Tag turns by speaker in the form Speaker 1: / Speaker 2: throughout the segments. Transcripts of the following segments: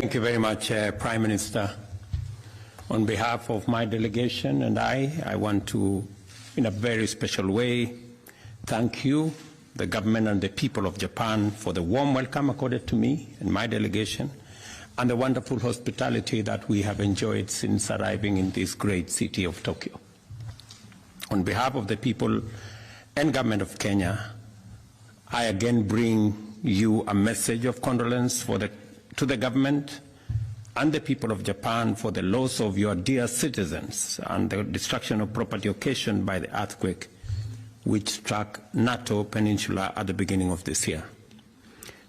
Speaker 1: Thank you very much, Prime Minister. On behalf of my delegation and I want to, in a very special way, thank you, the government and the people of Japan, for the warm welcome accorded to me and my delegation, and the wonderful hospitality that we have enjoyed since arriving in this great city of Tokyo. On behalf of the people and government of Kenya, I again bring you a message of condolence to the government and the people of Japan for the loss of your dear citizens and the destruction of property occasioned by the earthquake which struck Nato Peninsula at the beginning of this year.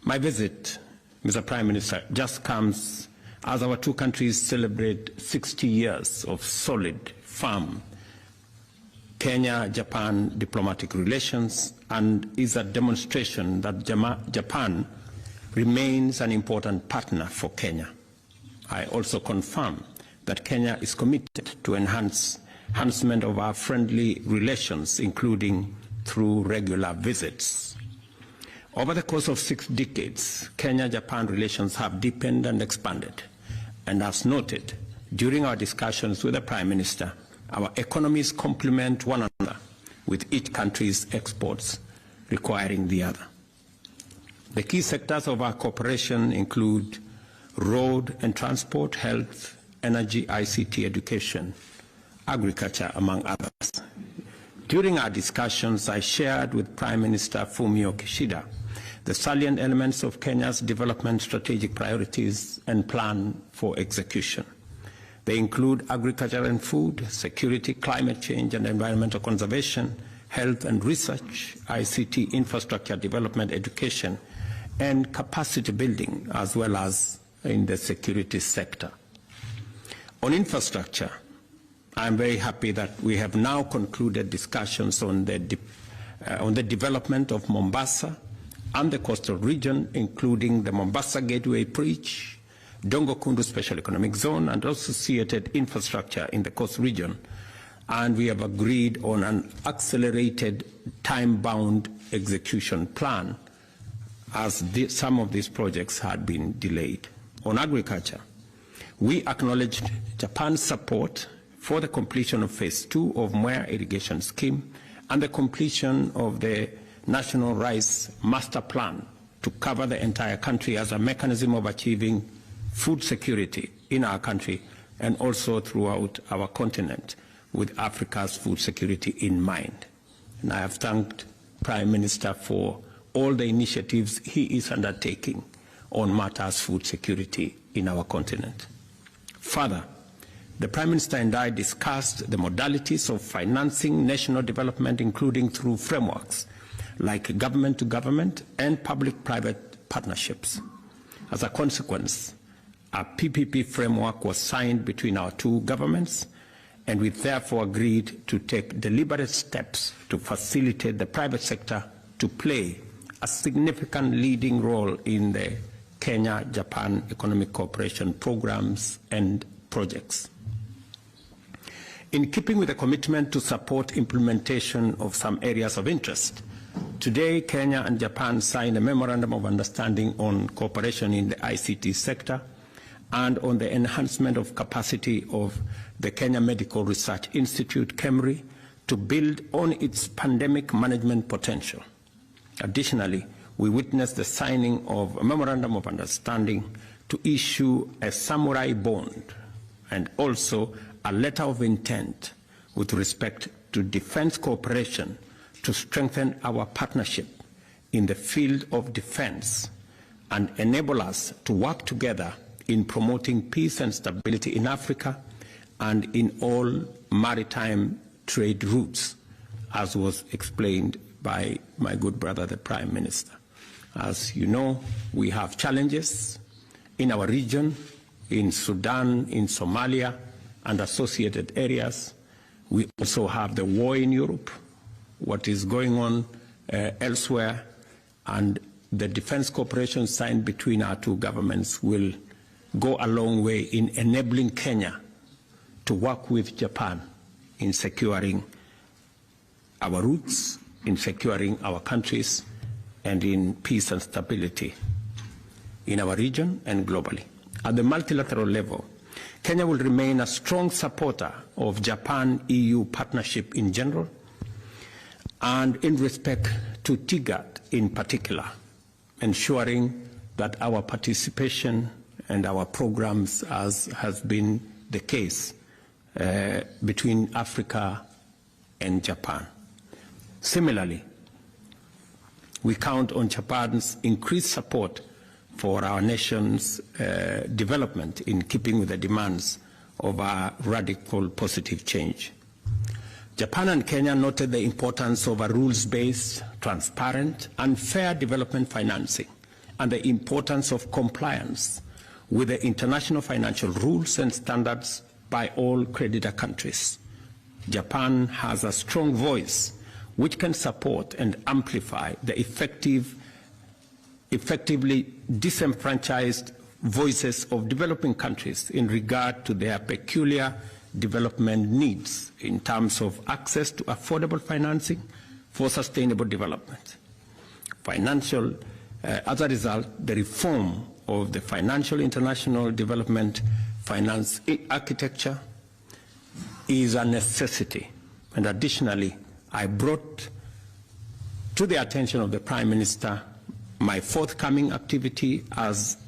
Speaker 1: My visit, Mr. Prime Minister, just comes as our two countries celebrate 60 years of solid, firm Kenya-Japan diplomatic relations, and is a demonstration that Japan remains an important partner for Kenya. I also confirm that Kenya is committed to enhancement of our friendly relations, including through regular visits. Over the course of 6 decades, Kenya-Japan relations have deepened and expanded. And as noted during our discussions with the Prime Minister, our economies complement one another, with each country's exports requiring the other. The key sectors of our cooperation include road and transport, health, energy, ICT, education, agriculture, among others. During our discussions, I shared with Prime Minister Fumio Kishida the salient elements of Kenya's development strategic priorities and plan for execution. They include agriculture and food, security, climate change and environmental conservation, health and research, ICT, infrastructure development, education, and capacity building, as well as in the security sector. On infrastructure, I am very happy that we have now concluded discussions on the development of Mombasa and the coastal region, including the Mombasa Gateway Bridge, Dongo Kundu Special Economic Zone, and associated infrastructure in the coast region. And we have agreed on an accelerated, time-bound execution plan, as some of these projects had been delayed. On agriculture, we acknowledged Japan's support for the completion of Phase 2 of Mwea Irrigation Scheme and the completion of the National Rice Master Plan to cover the entire country as a mechanism of achieving food security in our country and also throughout our continent, with Africa's food security in mind. And I have thanked Prime Minister for all the initiatives he is undertaking on matters food security in our continent. Further, the Prime Minister and I discussed the modalities of financing national development, including through frameworks like government-to-government and public-private partnerships. As a consequence, a PPP framework was signed between our two governments, and we therefore agreed to take deliberate steps to facilitate the private sector to play a significant leading role in the Kenya-Japan economic cooperation programs and projects. In keeping with the commitment to support implementation of some areas of interest, today Kenya and Japan signed a memorandum of understanding on cooperation in the ICT sector and on the enhancement of capacity of the Kenya Medical Research Institute, KEMRI, to build on its pandemic management potential. Additionally, we witnessed the signing of a memorandum of understanding to issue a samurai bond and also a letter of intent with respect to defense cooperation to strengthen our partnership in the field of defense and enable us to work together in promoting peace and stability in Africa and in all maritime trade routes, as was explained by my good brother, the Prime Minister. As you know, we have challenges in our region, in Sudan, in Somalia, and associated areas. We also have the war in Europe, what is going on elsewhere, and the defense cooperation signed between our two governments will go a long way in enabling Kenya to work with Japan in securing our roots, in securing our countries, and in peace and stability in our region and globally. At the multilateral level, Kenya will remain a strong supporter of Japan-EU partnership in general, and in respect to TIGAD in particular, ensuring that our participation and our programs, as has been the case between Africa and Japan. Similarly, we count on Japan's increased support for our nation's development in keeping with the demands of our radical positive change. Japan and Kenya noted the importance of a rules-based, transparent, and fair development financing, and the importance of compliance with the international financial rules and standards by all creditor countries. Japan has a strong voice which can support and amplify the effectively disenfranchised voices of developing countries in regard to their peculiar development needs in terms of access to affordable financing for sustainable development. As a result, the reform of the financial international development finance architecture is a necessity. And additionally, I brought to the attention of the Prime Minister my forthcoming activity as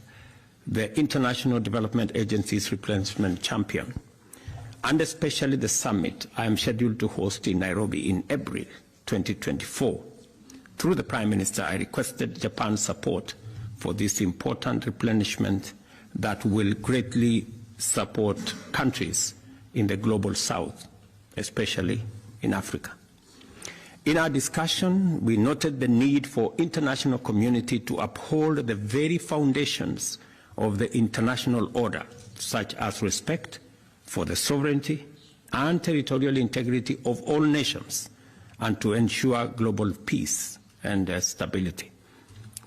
Speaker 1: the International Development Agency's replenishment champion, and especially the summit I am scheduled to host in Nairobi in April 2024. Through the Prime Minister, I requested Japan's support for this important replenishment that will greatly support countries in the global south, especially in Africa. In our discussion, we noted the need for international community to uphold the very foundations of the international order, such as respect for the sovereignty and territorial integrity of all nations, and to ensure global peace and stability.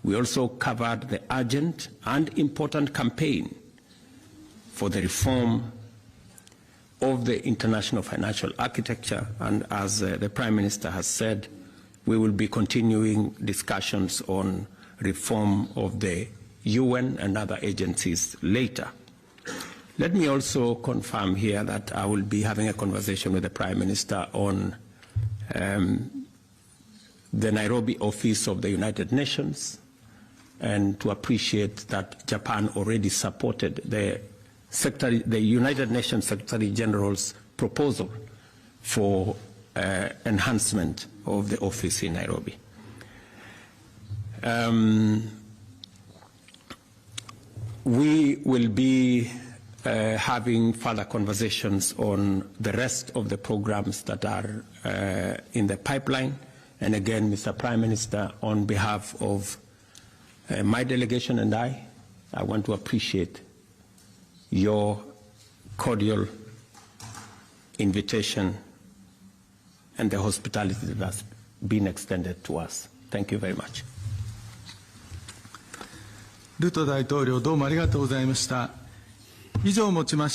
Speaker 1: We also covered the urgent and important campaign for the reform of the international financial architecture, and as the Prime Minister has said, we will be continuing discussions on reform of the UN and other agencies later. Let me also confirm here that I will be having a conversation with the Prime Minister on the Nairobi office of the United Nations, and to appreciate that Japan already supported the United Nations Secretary General's proposal for enhancement of the office in Nairobi. We will be having further conversations on the rest of the programs that are in the pipeline. And again, Mr. Prime Minister, on behalf of my delegation and I want to appreciate your cordial invitation and the hospitality that has been extended to us. Thank you very much.
Speaker 2: ルト大統領、どうもありがとうございました。以上をもちまして